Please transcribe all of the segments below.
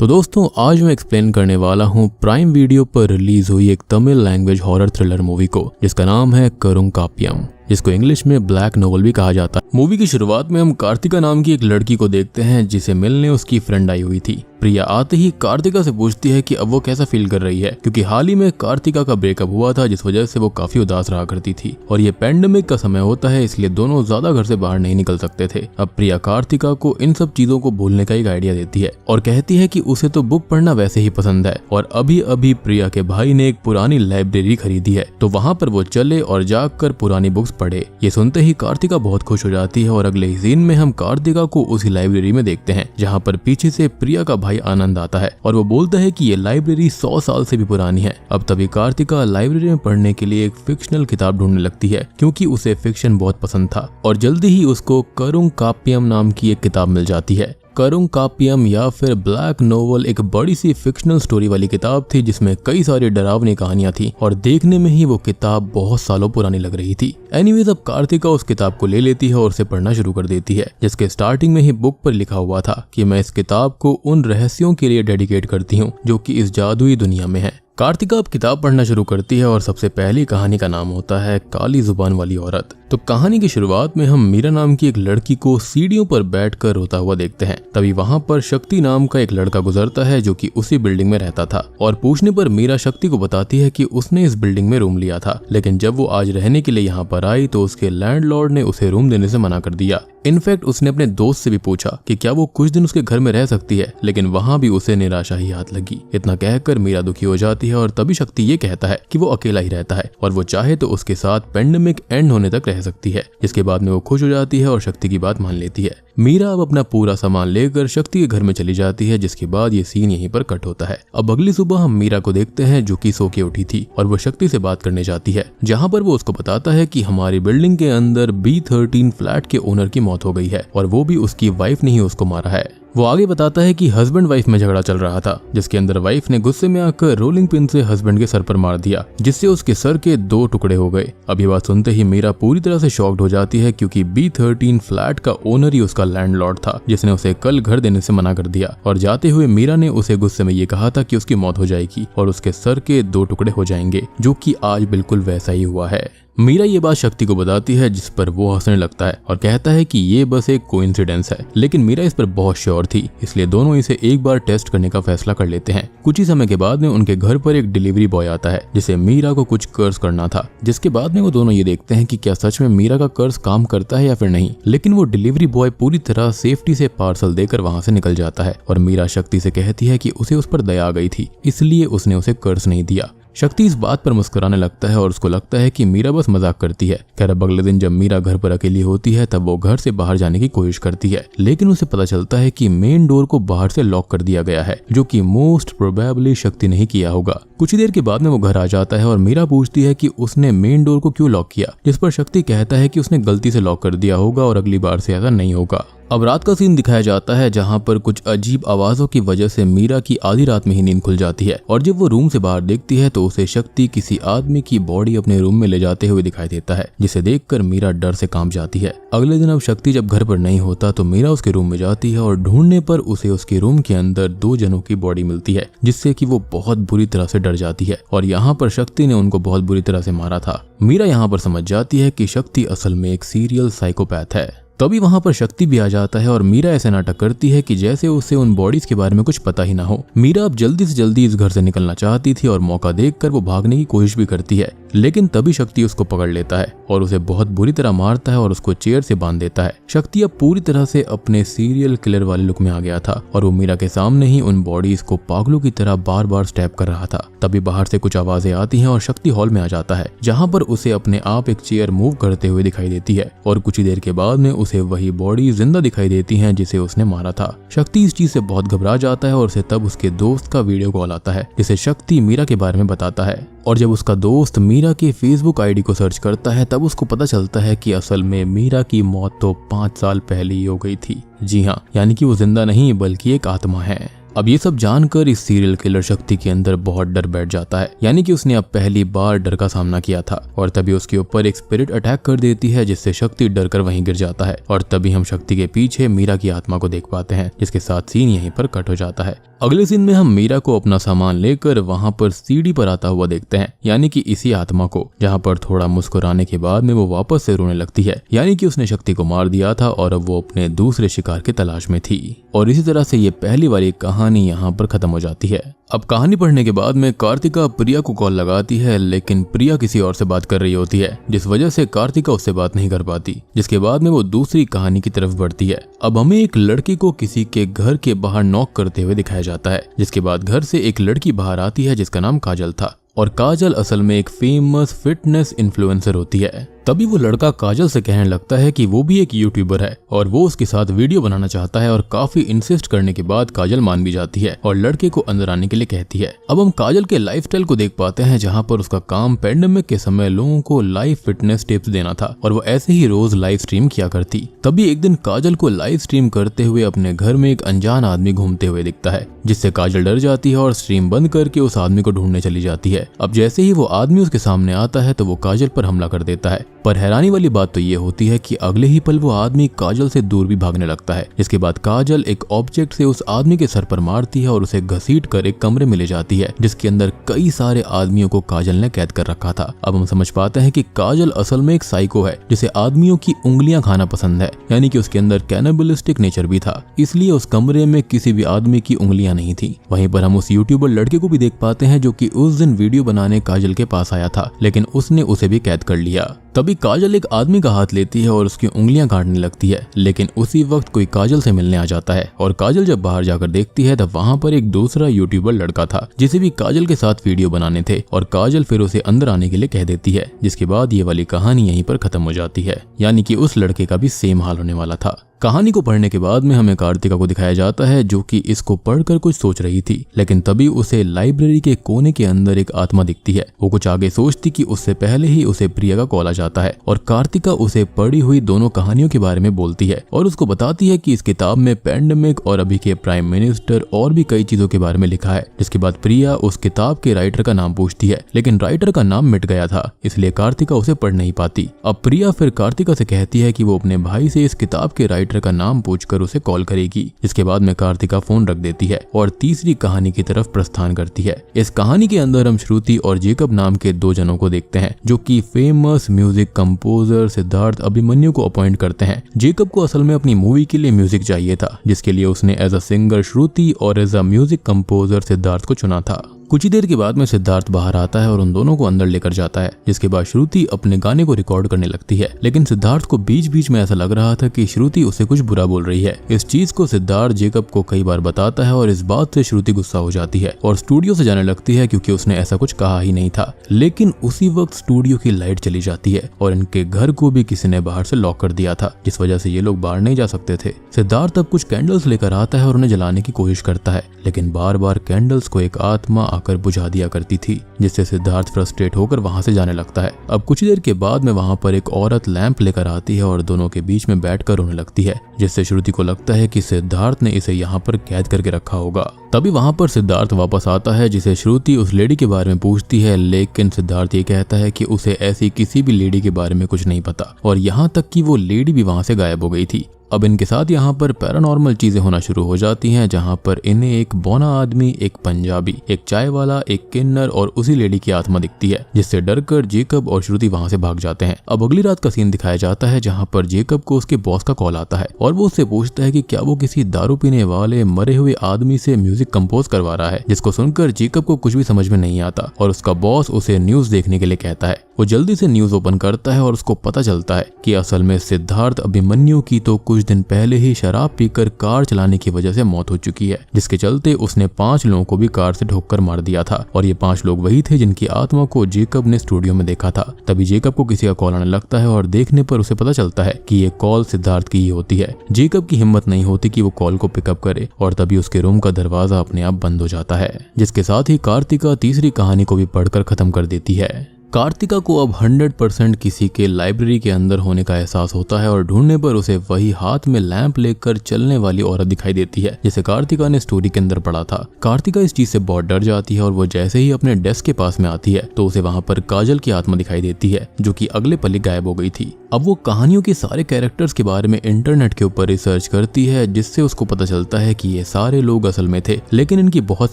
तो दोस्तों आज मैं एक्सप्लेन करने वाला हूँ प्राइम वीडियो पर रिलीज हुई एक Tamil language horror thriller movie को, जिसका नाम है करुंकाप्पियम, जिसको इंग्लिश में ब्लैक नोवेल भी कहा जाता है। मूवी की शुरुआत में हम कार्तिका नाम की एक लड़की को देखते हैं जिसे मिलने उसकी फ्रेंड आई हुई थी। प्रिया आते ही कार्तिका से पूछती है कि अब वो कैसा फील कर रही है, क्योंकि हाल ही में कार्तिका का ब्रेकअप हुआ था जिस वजह से वो काफी उदास रहा करती थी और ये पैंडेमिक का समय होता है, इसलिए दोनों ज्यादा घर से बाहर नहीं निकल सकते थे। अब प्रिया कार्तिका को इन सब चीजों को भूलने का एक आइडिया देती है और कहती है कि उसे तो बुक पढ़ना वैसे ही पसंद है और अभी अभी प्रिया के भाई ने एक पुरानी लाइब्रेरी खरीदी है, तो वहाँ पर वो चले और जाकर पुरानी बुक्स पढ़े। ये सुनते ही कार्तिका बहुत खुश हो जाती है और अगले ही सीन में हम कार्तिका को उसी लाइब्रेरी में देखते हैं जहाँ पर पीछे से प्रिया का भाई आनंद आता है और वो बोलता है कि ये लाइब्रेरी 100 साल से भी पुरानी है। अब तभी कार्तिका लाइब्रेरी में पढ़ने के लिए एक फिक्शनल किताब ढूंढने लगती है क्योंकि उसे फिक्शन बहुत पसंद था और जल्दी ही उसको करुंकाप्पियम नाम की एक किताब मिल जाती है। करुंकाप्पियम या फिर ब्लैक नोवेल एक बड़ी सी फिक्शनल स्टोरी वाली किताब थी जिसमें कई सारी डरावनी कहानियां थी और देखने में ही वो किताब बहुत सालों पुरानी लग रही थी। एनीवेज अब कार्तिका उस किताब को ले लेती है और उसे पढ़ना शुरू कर देती है, जिसके स्टार्टिंग में ही बुक पर लिखा हुआ था कि मैं इस किताब को उन रहस्यों के लिए डेडिकेट करती हूँ जो कि इस जादुई दुनिया में है। कार्तिका अब किताब पढ़ना शुरू करती है और सबसे पहली कहानी का नाम होता है काली जुबान वाली औरत। तो कहानी की शुरुआत में हम मीरा नाम की एक लड़की को सीढ़ियों पर बैठकर रोता हुआ देखते हैं। तभी वहां पर शक्ति नाम का एक लड़का गुजरता है जो कि उसी बिल्डिंग में रहता था और पूछने पर मीरा शक्ति को बताती है कि उसने इस बिल्डिंग में रूम लिया था, लेकिन जब वो आज रहने के लिए यहाँ पर आई तो उसके लैंडलॉर्ड ने उसे रूम देने से मना कर दिया। इनफैक्ट उसने अपने दोस्त से भी पूछा कि क्या वो कुछ दिन उसके घर में रह सकती है, लेकिन वहां भी उसे निराशा ही हाथ लगी। इतना कहकर मीरा दुखी हो जाती है और तभी शक्ति ये कहता है कि वो अकेला ही रहता है और वो चाहे तो उसके साथ पेंडेमिक एंड होने तक रह सकती है, जिसके बाद में वो खुश हो जाती है और शक्ति की बात मान लेती है। मीरा अब अपना पूरा सामान लेकर शक्ति के घर में चली जाती है, जिसके बाद ये सीन यहीं पर कट होता है। अब अगली सुबह हम मीरा को देखते हैं जो कि सो के उठी थी और वो शक्ति से बात करने जाती है, जहाँ पर वो उसको बताता है कि हमारी बिल्डिंग के अंदर B13 फ्लैट के ओनर की मौत हो गई है और वो भी उसकी वाइफ ने ही उसको मारा है। वो आगे बताता है कि हस्बैंड वाइफ में झगड़ा चल रहा था, जिसके अंदर वाइफ ने गुस्से में आकर रोलिंग पिन से हस्बैंड के सर पर मार दिया, जिससे उसके सर के 2 टुकड़े हो गए। अब ये बात सुनते ही मीरा पूरी तरह से शॉक्ड हो जाती है क्योंकि B13 फ्लैट का ओनर ही उसका लैंडलॉर्ड था जिसने उसे कल घर देने से मना कर दिया और जाते हुए मीरा ने उसे गुस्से में ये कहा था कि उसकी मौत हो जाएगी और उसके सर के 2 टुकड़े हो जाएंगे, जो कि आज बिल्कुल वैसा ही हुआ है। मीरा ये बात शक्ति को बताती है जिस पर वो हंसने लगता है और कहता है कि ये बस एक कोइंसिडेंस है, लेकिन मीरा इस पर बहुत श्योर थी, इसलिए दोनों इसे एक बार टेस्ट करने का फैसला कर लेते हैं। कुछ ही समय के बाद में उनके घर पर एक डिलीवरी बॉय आता है जिसे मीरा को कुछ कर्ज करना था, जिसके बाद में वो दोनों ये देखते हैं कि क्या सच में मीरा का कर्ज काम करता है या फिर नहीं। लेकिन वो डिलीवरी बॉय पूरी तरह सेफ्टी से पार्सल देकर वहां से निकल जाता है और मीरा शक्ति से कहती है कि उसे उस पर दया आ गई थी, इसलिए उसने उसे कर्ज नहीं दिया। शक्ति इस बात पर मुस्कुराने लगता है और उसको लगता है कि मीरा बस मजाक करती है। खैर अब अगले दिन जब मीरा घर पर अकेली होती है तब वो घर से बाहर जाने की कोशिश करती है, लेकिन उसे पता चलता है कि मेन डोर को बाहर से लॉक कर दिया गया है, जो कि मोस्ट प्रोबेबली शक्ति ने ही किया होगा। कुछ ही देर के बाद में वो घर आ जाता है और मीरा पूछती है कि उसने मेन डोर को क्यों लॉक किया, जिस पर शक्ति कहता है कि उसने गलती से लॉक कर दिया होगा और अगली बार से ऐसा नहीं होगा। अब रात का सीन दिखाया जाता है जहां पर कुछ अजीब आवाजों की वजह से मीरा की आधी रात में ही नींद खुल जाती है और जब वो रूम से बाहर देखती है तो उसे शक्ति किसी आदमी की बॉडी अपने रूम में ले जाते हुए दिखाई देता है, जिसे देखकर मीरा डर से कांप जाती है। अगले दिन अब शक्ति जब घर पर नहीं होता तो मीरा उसके रूम में जाती है और ढूंढने पर उसे उसके रूम के अंदर 2 जनों की बॉडी मिलती है, जिससे कि वो बहुत बुरी तरह से डर जाती है और यहाँ पर शक्ति ने उनको बहुत बुरी तरह से मारा था। मीरा यहाँ पर समझ जाती है कि शक्ति असल में एक सीरियल साइकोपैथ है। तभी वहां पर शक्ति भी आ जाता है और मीरा ऐसे नाटक करती है कि जैसे उसे उन बॉडीज के बारे में कुछ पता ही ना हो। मीरा अब जल्दी से जल्दी इस घर से निकलना चाहती थी और मौका देखकर वो भागने की कोशिश भी करती है, लेकिन तभी शक्ति उसको पकड़ लेता है और उसे बहुत बुरी तरह मारता है और उसको चेयर से बांध देता है। शक्ति अब पूरी तरह से अपने सीरियल किलर वाले लुक में आ गया था और वो मीरा के सामने ही उन बॉडीज को पागलों की तरह बार बार स्टैब कर रहा था। तभी बाहर से कुछ आवाजें आती हैं और शक्ति हॉल में आ जाता है, जहाँ पर उसे अपने आप एक चेयर मूव करते हुए दिखाई देती है और कुछ ही देर के बाद में उसे वही बॉडी जिंदा दिखाई देती हैं जिसे उसने मारा था। शक्ति इस चीज से बहुत घबरा जाता है और उसे तब उसके दोस्त का वीडियो कॉल आता है, जिसे शक्ति मीरा के बारे में बताता है और जब उसका दोस्त मीरा के फेसबुक आईडी को सर्च करता है तब उसको पता चलता है कि असल में मीरा की मौत तो 5 साल पहले ही हो गई थी। जी हाँ, यानी कि वो जिंदा नहीं बल्कि एक आत्मा है। अब ये सब जानकर इस सीरियल किलर शक्ति के अंदर बहुत डर बैठ जाता है, यानी कि उसने अब पहली बार डर का सामना किया था और तभी उसके ऊपर एक स्पिरिट अटैक कर देती है जिससे शक्ति डर कर वहीं गिर जाता है और तभी हम शक्ति के पीछे मीरा की आत्मा को देख पाते हैं, जिसके साथ सीन यहीं पर कट हो जाता है। अगले सीन में हम मीरा को अपना सामान लेकर वहां पर सीढ़ी पर आता हुआ देखते हैं, यानी कि इसी आत्मा को, जहां पर थोड़ा मुस्कुराने के बाद में वो वापस से रोने लगती है, यानी कि उसने शक्ति को मार दिया था और अब वो अपने दूसरे शिकार की तलाश में थी। और इसी तरह से ये पहली वाली कहानी यहाँ पर खत्म हो जाती है। अब कहानी पढ़ने के बाद में कार्तिका प्रिया को कॉल लगाती है, लेकिन प्रिया किसी और से बात कर रही होती है, जिस वजह से कार्तिका उससे बात नहीं कर पाती, जिसके बाद में वो दूसरी कहानी की तरफ बढ़ती है। अब हमें एक लड़की को किसी के घर के बाहर नॉक करते हुए दिखाया जाता है, जिसके बाद घर से एक लड़की बाहर आती है जिसका नाम काजल था और काजल असल में एक फेमस फिटनेस इन्फ्लुएंसर होती है। तभी वो लड़का काजल से कहने लगता है कि वो भी एक यूट्यूबर है और वो उसके साथ वीडियो बनाना चाहता है और काफी इंसिस्ट करने के बाद काजल मान भी जाती है और लड़के को अंदर आने के लिए कहती है। अब हम काजल के लाइफस्टाइल को देख पाते हैं, जहां पर उसका काम पेंडेमिक के समय लोगों को लाइव फिटनेस टिप्स देना था और वो ऐसे ही रोज लाइव स्ट्रीम किया करती। तभी एक दिन काजल को लाइव स्ट्रीम करते हुए अपने घर में एक अनजान आदमी घूमते हुए दिखता है, जिससे काजल डर जाती है और स्ट्रीम बंद करके उस आदमी को ढूंढने चली जाती है। अब जैसे ही वो आदमी उसके सामने आता है तो वो काजल पर हमला कर देता है, पर हैरानी वाली बात तो ये होती है कि अगले ही पल वो आदमी काजल से दूर भी भागने लगता है। इसके बाद काजल एक ऑब्जेक्ट से उस आदमी के सर पर मारती है और उसे घसीट कर एक कमरे में ले जाती है, जिसके अंदर कई सारे आदमियों को काजल ने कैद कर रखा था। अब हम समझ पाते हैं कि काजल असल में एक साइको है जिसे आदमियों की उंगलियां खाना पसंद है, यानी कि उसके अंदर कैनिबलिस्टिक नेचर भी था, इसलिए उस कमरे में किसी भी आदमी की उंगलियां नहीं थी। वहीं पर हम उस यूट्यूबर लड़के को भी देख पाते हैं जो कि उस दिन वीडियो बनाने काजल के पास आया था, लेकिन उसने उसे भी कैद कर लिया। तभी काजल एक आदमी का हाथ लेती है और उसकी उंगलियां काटने लगती है, लेकिन उसी वक्त कोई काजल से मिलने आ जाता है और काजल जब बाहर जाकर देखती है तब वहां पर एक दूसरा यूट्यूबर लड़का था जिसे भी काजल के साथ वीडियो बनाने थे और काजल फिर उसे अंदर आने के लिए कह देती है, जिसके बाद ये वाली कहानी यहीं पर खत्म हो जाती है, यानी कि उस लड़के का भी सेम हाल होने वाला था। कहानी को पढ़ने के बाद में हमें कार्तिका को दिखाया जाता है जो कि इसको पढ़कर कुछ सोच रही थी, लेकिन तभी उसे लाइब्रेरी के कोने के अंदर एक आत्मा दिखती है। वो कुछ आगे सोचती कि उससे पहले ही उसे प्रिया का कॉल आ जाता है और कार्तिका उसे पढ़ी हुई दोनों कहानियों के बारे में बोलती है और उसको बताती है कि इस किताब में पेंडेमिक और अभी के प्राइम मिनिस्टर और भी कई चीजों के बारे में लिखा है। जिसके बाद प्रिया उस किताब के राइटर का नाम पूछती है, लेकिन राइटर का नाम मिट गया था, इसलिए कार्तिका उसे पढ़ नहीं पाती। अब प्रिया फिर कार्तिका से कहती है कि वो अपने भाई से इस किताब के राइटर का नाम पूछकर उसे कॉल करेगी। इसके बाद में कार्तिका फोन रख देती है और तीसरी कहानी की तरफ प्रस्थान करती है। इस कहानी के अंदर हम श्रुति और जेकब नाम के दो जनों को देखते हैं जो कि famous music composer Siddharth Abhimanyu को अपॉइंट करते हैं। जेकब को असल में अपनी मूवी के लिए म्यूजिक चाहिए था, जिसके लिए उसने एज अ सिंगर श्रुति और as a music composer Siddharth को चुना था। कुछ ही देर के बाद में सिद्धार्थ बाहर आता है और उन दोनों को अंदर लेकर जाता है, जिसके बाद श्रुति अपने गाने को रिकॉर्ड करने लगती है, लेकिन सिद्धार्थ को बीच बीच में ऐसा लग रहा था कि श्रुति उसे कुछ बुरा बोल रही है। इस चीज को सिद्धार्थ जेकब को कई बार बताता है और इस बात से श्रुति गुस्सा हो जाती है और स्टूडियो से जाने लगती है क्योंकि उसने ऐसा कुछ कहा ही नहीं था। लेकिन उसी वक्त स्टूडियो की लाइट चली जाती है और इनके घर को भी किसी ने बाहर से लॉक कर दिया था, जिस वजह से ये लोग बाहर नहीं जा सकते थे। सिद्धार्थ अब कुछ कैंडल्स लेकर आता है और उन्हें जलाने की कोशिश करता है, लेकिन बार बार कैंडल्स को एक आत्मा आकर बुझा दिया करती थी, जिससे सिद्धार्थ फ्रस्ट्रेट होकर वहां से जाने लगता है। अब कुछ देर के बाद में वहां पर एक औरत लैंप लेकर आती है और दोनों के बीच में बैठकर रोने लगती है, जिससे श्रुति को लगता है कि सिद्धार्थ ने इसे यहाँ पर कैद करके रखा होगा। तभी वहां पर सिद्धार्थ वापस आता है, जिसे श्रुति उस लेडी के बारे में पूछती है, लेकिन सिद्धार्थ ये कहता है कि उसे ऐसी किसी भी लेडी के बारे में कुछ नहीं पता और यहाँ तक कि वो लेडी भी वहां से गायब हो गई थी। अब इनके साथ यहाँ पर पैरानॉर्मल चीजें होना शुरू हो जाती हैं, जहाँ पर इन्हें एक बौना आदमी, एक पंजाबी, एक चाय वाला, एक किन्नर और उसी लेडी की आत्मा दिखती है, जिससे डरकर जेकब और श्रुति वहां से भाग जाते हैं। अब अगली रात का सीन दिखाया जाता है, जहाँ पर जेकब को उसके बॉस का कॉल आता है और वो उससे पूछता है कि क्या वो किसी दारू पीने वाले मरे हुए आदमी से म्यूजिक कंपोज करवा रहा है, जिसको सुनकर जेकब को कुछ भी समझ में नहीं आता और उसका बॉस उसे न्यूज देखने के लिए कहता है। वो जल्दी से न्यूज ओपन करता है और उसको पता चलता है कि असल में सिद्धार्थ अभिमन्यु की तो कुछ दिन पहले ही शराब पीकर कार चलाने की वजह से मौत हो चुकी है, जिसके चलते उसने 5 लोगों को भी कार से ठोककर मार दिया था और ये 5 लोग वही थे जिनकी आत्मा को जेकब ने स्टूडियो में देखा था। तभी जेकब को किसी का कॉल आने लगता है और देखने पर उसे पता चलता है कि ये कॉल सिद्धार्थ की ही होती है। जेकब की हिम्मत नहीं होती कि वो कॉल को पिकअप करे और तभी उसके रूम का दरवाजा अपने आप बंद हो जाता है, जिसके साथ ही कार्तिका तीसरी कहानी को भी पढ़कर खत्म कर देती है। कार्तिका को अब 100% किसी के लाइब्रेरी के अंदर होने का एहसास होता है और ढूंढने पर उसे वही हाथ में लैंप लेकर चलने वाली औरत दिखाई देती है जिसे कार्तिका ने स्टोरी के अंदर पढ़ा था। कार्तिका इस चीज से बहुत डर जाती है और वो जैसे ही अपने डेस्क के पास में आती है तो उसे वहाँ पर काजल की आत्मा दिखाई देती है जो कि अगले पल ही गायब हो गई थी। अब वो कहानियों के सारे कैरेक्टर्स के बारे में इंटरनेट के ऊपर रिसर्च करती है जिससे उसको पता चलता है कि ये सारे लोग असल में थे लेकिन इनकी बहुत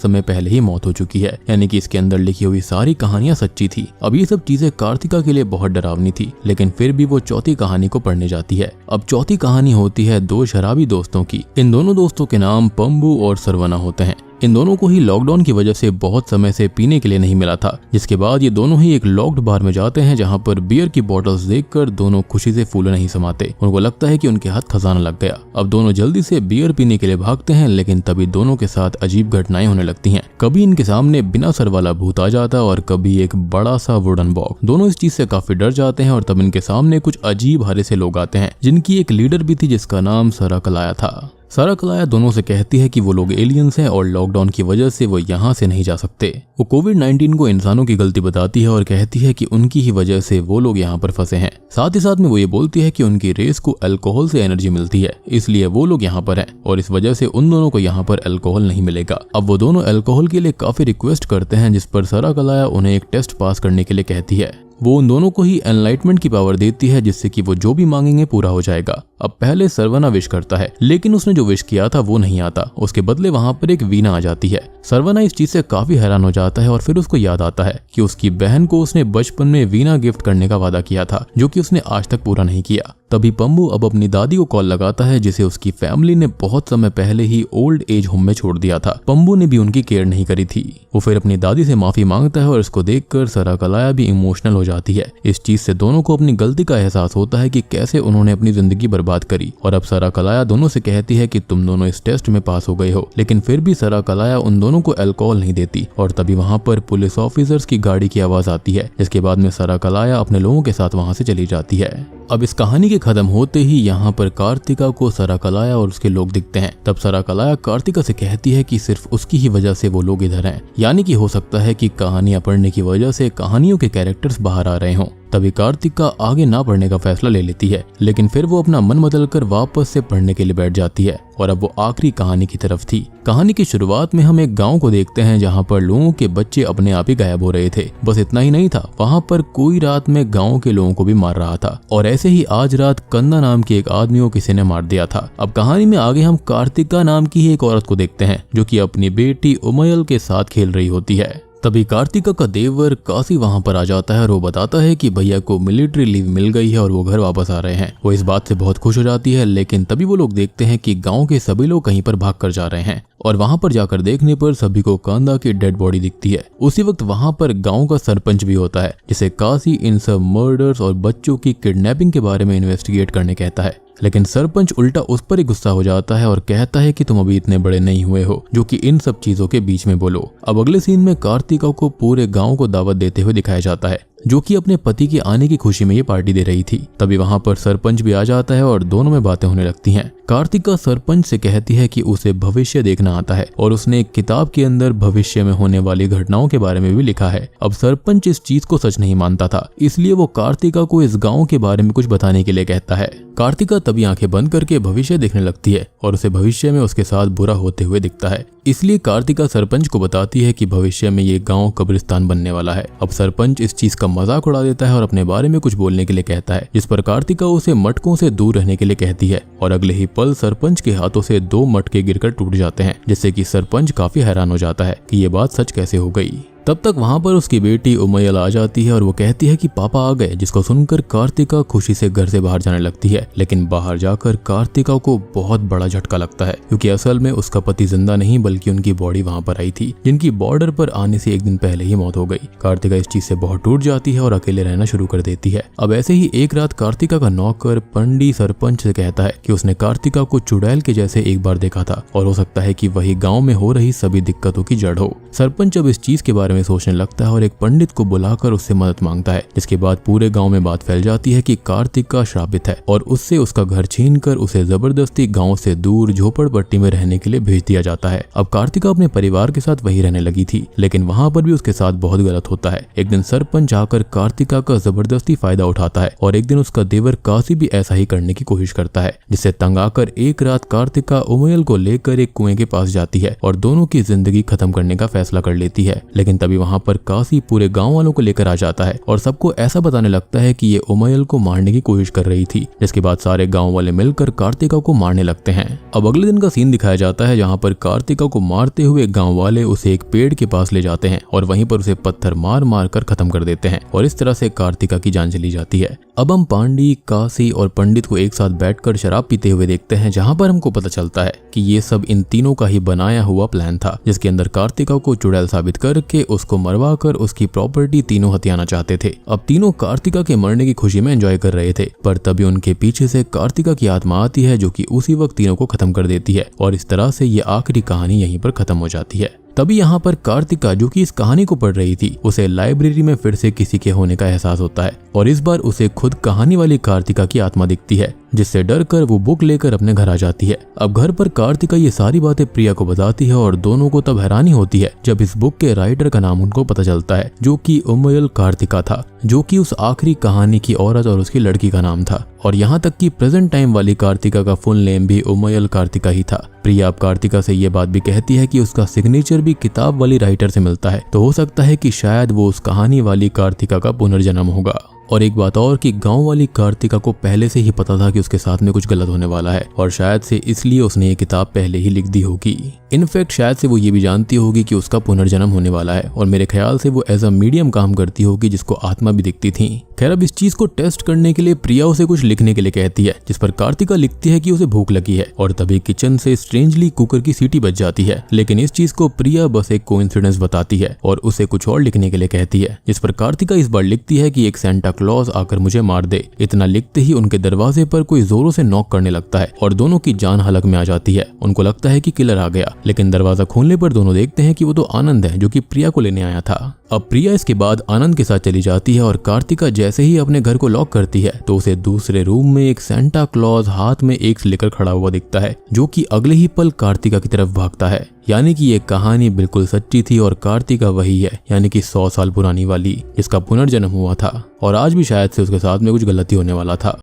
समय पहले ही मौत हो चुकी है, यानी कि इसके अंदर लिखी हुई सारी कहानियां सच्ची थी। अब ये सब चीजें कार्तिका के लिए बहुत डरावनी थी लेकिन फिर भी वो चौथी कहानी को पढ़ने जाती है। अब चौथी कहानी होती है दो शराबी दोस्तों की। इन दोनों दोस्तों के नाम पंबू और सरवना होते हैं। इन दोनों को ही लॉकडाउन की वजह से बहुत समय से पीने के लिए नहीं मिला था, जिसके बाद ये दोनों ही एक लॉक्ड बार में जाते हैं जहां पर बियर की बॉटल्स देखकर दोनों खुशी से फूले नहीं समाते। उनको लगता है कि उनके हाथ खजाना लग गया। अब दोनों जल्दी से बियर पीने के लिए भागते हैं लेकिन तभी दोनों के साथ अजीब घटनाएं होने लगती हैं। कभी इनके सामने बिना सर वाला भूत आ जाता और कभी एक बड़ा सा वुडन बॉक्स। दोनों इस चीज से काफी डर जाते हैं और तब इनके सामने कुछ अजीब हरे से लोग आते हैं जिनकी एक लीडर भी थी जिसका नाम सराकलाया था। सराकलाया दोनों से कहती है कि वो लोग एलियंस हैं और लॉकडाउन की वजह से वो यहाँ से नहीं जा सकते। वो कोविड-19 को इंसानों की गलती बताती है और कहती है कि उनकी ही वजह से वो लोग यहाँ पर फंसे हैं। साथ ही साथ में वो ये बोलती है कि उनकी रेस को अल्कोहल से एनर्जी मिलती है इसलिए वो लोग यहाँ पर हैं और इस वजह से उन दोनों को यहाँ पर अल्कोहल नहीं मिलेगा। अब वो दोनों अल्कोहल के लिए काफी रिक्वेस्ट करते हैं जिस पर सराकलाया उन्हें एक टेस्ट पास करने के लिए कहती है। वो उन दोनों को ही एनलाइटमेंट की पावर देती है जिससे कि वो जो भी मांगेंगे पूरा हो जाएगा। अब पहले सरवना विश करता है लेकिन उसने जो विश किया था वो नहीं आता। उसके बदले वहां पर एक वीणा आ जाती है। सरवना इस चीज से काफी हैरान हो जाता है और फिर उसको याद आता है कि उसकी बहन को उसने बचपन में वीणा गिफ्ट करने का वादा किया था जो कि उसने आज तक पूरा नहीं किया। तभी पंबू अब अपनी दादी को कॉल लगाता है जिसे उसकी फैमिली ने बहुत समय पहले ही ओल्ड एज होम में छोड़ दिया था। पंबू ने भी उनकी केयर नहीं करी थी। वो फिर अपनी दादी से माफी मांगता है और इसको देखकर सराकलाया भी इमोशनल हो जाती है। इस चीज से दोनों को अपनी गलती का एहसास होता है कि कैसे उन्होंने अपनी जिंदगी बर्बाद करी और अब सराकलाया दोनों से कहती है कि तुम दोनों इस टेस्ट में पास हो गए हो। लेकिन फिर भी सराकलाया उन दोनों को अल्कोहल नहीं देती और तभी वहां पर पुलिस ऑफिसर्स की गाड़ी की आवाज आती है जिसके बाद में सराकलाया अपने लोगों के साथ वहां से चली जाती है। अब इस कहानी के खत्म होते ही यहाँ पर कार्तिका को सराकलाया और उसके लोग दिखते हैं। तब सराकलाया कार्तिका से कहती है कि सिर्फ उसकी ही वजह से वो लोग इधर हैं, यानी कि हो सकता है कि कहानियां पढ़ने की वजह से कहानियों के कैरेक्टर्स बाहर आ रहे हों। तभी कार्तिका आगे ना पढ़ने का फैसला ले लेती है लेकिन फिर वो अपना मन बदलकर वापस से पढ़ने के लिए बैठ जाती है और अब वो आखिरी कहानी की तरफ थी। कहानी की शुरुआत में हम एक गांव को देखते हैं जहां पर लोगों के बच्चे अपने आप ही गायब हो रहे थे। बस इतना ही नहीं था, वहां पर कोई रात में गांव के लोगों को भी मार रहा था और ऐसे ही आज रात कंदा नाम के एक आदमी को किसी ने मार दिया था। अब कहानी में आगे हम कार्तिका नाम की ही एक औरत को देखते हैं जो कि अपनी बेटी उमयल के साथ खेल रही होती है। तभी कार्तिका का देवर काशी वहां पर आ जाता है और वो बताता है कि भैया को मिलिट्री लीव मिल गई है और वो घर वापस आ रहे हैं। वो इस बात से बहुत खुश हो जाती है लेकिन तभी वो लोग देखते हैं कि गांव के सभी लोग कहीं पर भाग कर जा रहे हैं और वहां पर जाकर देखने पर सभी को कांदा की डेड बॉडी दिखती है। उसी वक्त वहां पर गांव का सरपंच भी होता है जिसे काशी इन सब मर्डर्स और बच्चों की किडनैपिंग के बारे में इन्वेस्टिगेट करने कहता है। लेकिन सरपंच उल्टा उस पर ही गुस्सा हो जाता है और कहता है कि तुम अभी इतने बड़े नहीं हुए हो जो कि इन सब चीजों के बीच में बोलो। अब अगले सीन में कार्तिका को पूरे गांव को दावत देते हुए दिखाया जाता है जो कि अपने पति के आने की खुशी में ये पार्टी दे रही थी। तभी वहां पर सरपंच भी आ जाता है और दोनों में बातें होने लगती हैं। कार्तिका सरपंच से कहती है कि उसे भविष्य देखना आता है और उसने एक किताब के अंदर भविष्य में होने वाली घटनाओं के बारे में भी लिखा है। अब सरपंच इस चीज को सच नहीं मानता था इसलिए वो कार्तिका को इस गाँव के बारे में कुछ बताने के लिए कहता है। कार्तिका तभी आंखें बंद करके भविष्य देखने लगती है और उसे भविष्य में उसके साथ बुरा होते हुए दिखता है। इसलिए कार्तिका सरपंच को बताती है कि भविष्य में ये गांव कब्रिस्तान बनने वाला है। अब सरपंच इस चीज का मजाक उड़ा देता है और अपने बारे में कुछ बोलने के लिए कहता है जिस पर कार्तिका उसे मटकों से दूर रहने के लिए कहती है और अगले ही पल सरपंच के हाथों से 2 मटके गिरकर टूट जाते हैं जिससे कि सरपंच काफी हैरान हो जाता है कि ये बात सच कैसे हो गई। तब तक वहां पर उसकी बेटी उमयल आ जाती है और वो कहती है कि पापा आ गए, जिसको सुनकर कार्तिका खुशी से घर से बाहर जाने लगती है। लेकिन बाहर जाकर कार्तिका को बहुत बड़ा झटका लगता है क्योंकि असल में उसका पति जिंदा नहीं बल्कि उनकी बॉडी वहां पर आई थी जिनकी बॉर्डर पर आने से एक दिन पहले ही मौत हो गई। कार्तिका इस चीज से बहुत टूट जाती है और अकेले रहना शुरू कर देती है। अब ऐसे ही एक रात कार्तिका का नौकर पंडी सरपंच से कहता है कि उसने कार्तिका को चुड़ैल के जैसे एक बार देखा था और हो सकता है कि वही गाँव में हो रही सभी दिक्कतों की जड़ हो। सरपंच अब इस चीज के बारे बारे में सोचने लगता है और एक पंडित को बुलाकर उससे मदद मांगता है, जिसके बाद पूरे गांव में बात फैल जाती है कि कार्तिका श्रापित है और उससे उसका घर छीनकर उसे जबरदस्ती गांव से दूर झोपड़पट्टी में रहने के लिए भेज दिया जाता है। अब कार्तिका अपने परिवार के साथ वहीं रहने लगी थी, लेकिन वहां पर भी उसके साथ बहुत गलत होता है। एक दिन सरपंच आकर कार्तिका का जबरदस्ती फायदा उठाता है और एक दिन उसका देवर काशी भी ऐसा ही करने की कोशिश करता है, जिससे तंग आकर एक रात कार्तिका उमयल को लेकर एक कुएं के पास जाती है और दोनों की जिंदगी खत्म करने का फैसला कर लेती है। लेकिन तभी वहां पर काशी पूरे गांव वालों को लेकर आ जाता है और सबको ऐसा बताने लगता है कि ये उमयल को मारने की कोशिश कर रही थी, जिसके बाद सारे गांव वाले मिलकर कार्तिका को मारने लगते हैं। अब अगले दिन का सीन दिखाया जाता है जहाँ पर कार्तिका को मारते हुए गाँव वाले उसे एक पेड़ के पास ले जाते हैं और वहीं पर उसे पत्थर मार मार कर खत्म कर देते हैं और इस तरह से कार्तिका की जान चली जाती है। अब हम पांडी, काशी और पंडित को एक साथ बैठकर शराब पीते हुए देखते हैं, जहां पर हमको पता चलता है कि ये सब इन तीनों का ही बनाया हुआ प्लान था, जिसके अंदर कार्तिका को चुड़ैल साबित करके उसको मरवा कर उसकी प्रॉपर्टी तीनों हथियाना चाहते थे। अब तीनों कार्तिका के मरने की खुशी में एंजॉय कर रहे थे, पर तभी उनके पीछे से कार्तिका की आत्मा आती है जो कि उसी वक्त तीनों को खत्म कर देती है और इस तरह से ये आखिरी कहानी यहीं पर खत्म हो जाती है। तभी यहाँ पर कार्तिका, जो कि इस कहानी को पढ़ रही थी, उसे लाइब्रेरी में फिर से किसी के होने का एहसास होता है और इस बार उसे खुद कहानी वाली कार्तिका की आत्मा दिखती है, जिससे डर कर वो बुक लेकर अपने घर आ जाती है। अब घर पर कार्तिका ये सारी बातें प्रिया को बताती है और दोनों को तब हैरानी होती है जब इस बुक के राइटर का नाम उनको पता चलता है, जो कि उमयल कार्तिका था, जो कि उस आखिरी कहानी की औरत और उसकी लड़की का नाम था। और यहाँ तक कि प्रेजेंट टाइम वाली कार्तिका का फुल नेम भी उमयल कार्तिका ही था। प्रिया अब कार्तिका से ये बात भी कहती है कि उसका सिग्नेचर भी किताब वाली राइटर से मिलता है, तो हो सकता है कि शायद वो उस कहानी वाली कार्तिका का पुनर्जन्म होगा। और एक बात और कि गांव वाली कार्तिका को पहले से ही पता था कि उसके साथ में कुछ गलत होने वाला है और शायद से इसलिए उसने ये किताब पहले ही लिख दी होगी। इनफैक्ट शायद से वो ये भी जानती होगी कि उसका पुनर्जन्म होने वाला है और मेरे ख्याल से वो एज अ मीडियम काम करती होगी जिसको आत्मा भी दिखती थी। खैर, अब इस चीज को टेस्ट करने के लिए प्रिया उसे कुछ लिखने के लिए कहती है, जिस पर कार्तिका लिखती है कि उसे भूख लगी है और तभी किचन से स्ट्रेंजली कुकर की सीटी बज जाती है। लेकिन इस चीज को प्रिया बस एक कोइंसिडेंस बताती है और उसे कुछ और लिखने के लिए कहती है, जिस पर कार्तिका इस बार लिखती है कि एक सेंटा क्लॉज आकर मुझे मार दे। इतना लिखते ही उनके दरवाजे पर कोई जोरों से नॉक करने लगता है और दोनों की जान हलक में आ जाती है। उनको लगता है कि किलर आ गया, लेकिन दरवाजा खोलने पर दोनों देखते हैं कि वो तो आनंद है, जो कि प्रिया को लेने आया था। अब प्रिया इसके बाद आनंद के साथ चली जाती है और कार्तिका जैसे ही अपने घर को लॉक करती है तो उसे दूसरे रूम में एक सेंटा क्लॉज हाथ में एक लेकर खड़ा हुआ दिखता है, जो कि अगले ही पल कार्तिका की तरफ भागता है। यानी कि ये कहानी बिल्कुल सच्ची थी और कार्तिका वही है, यानी कि 100 साल पुरानी वाली, जिसका पुनर्जन्म हुआ था और आज भी शायद से उसके साथ में कुछ गलती होने वाला था।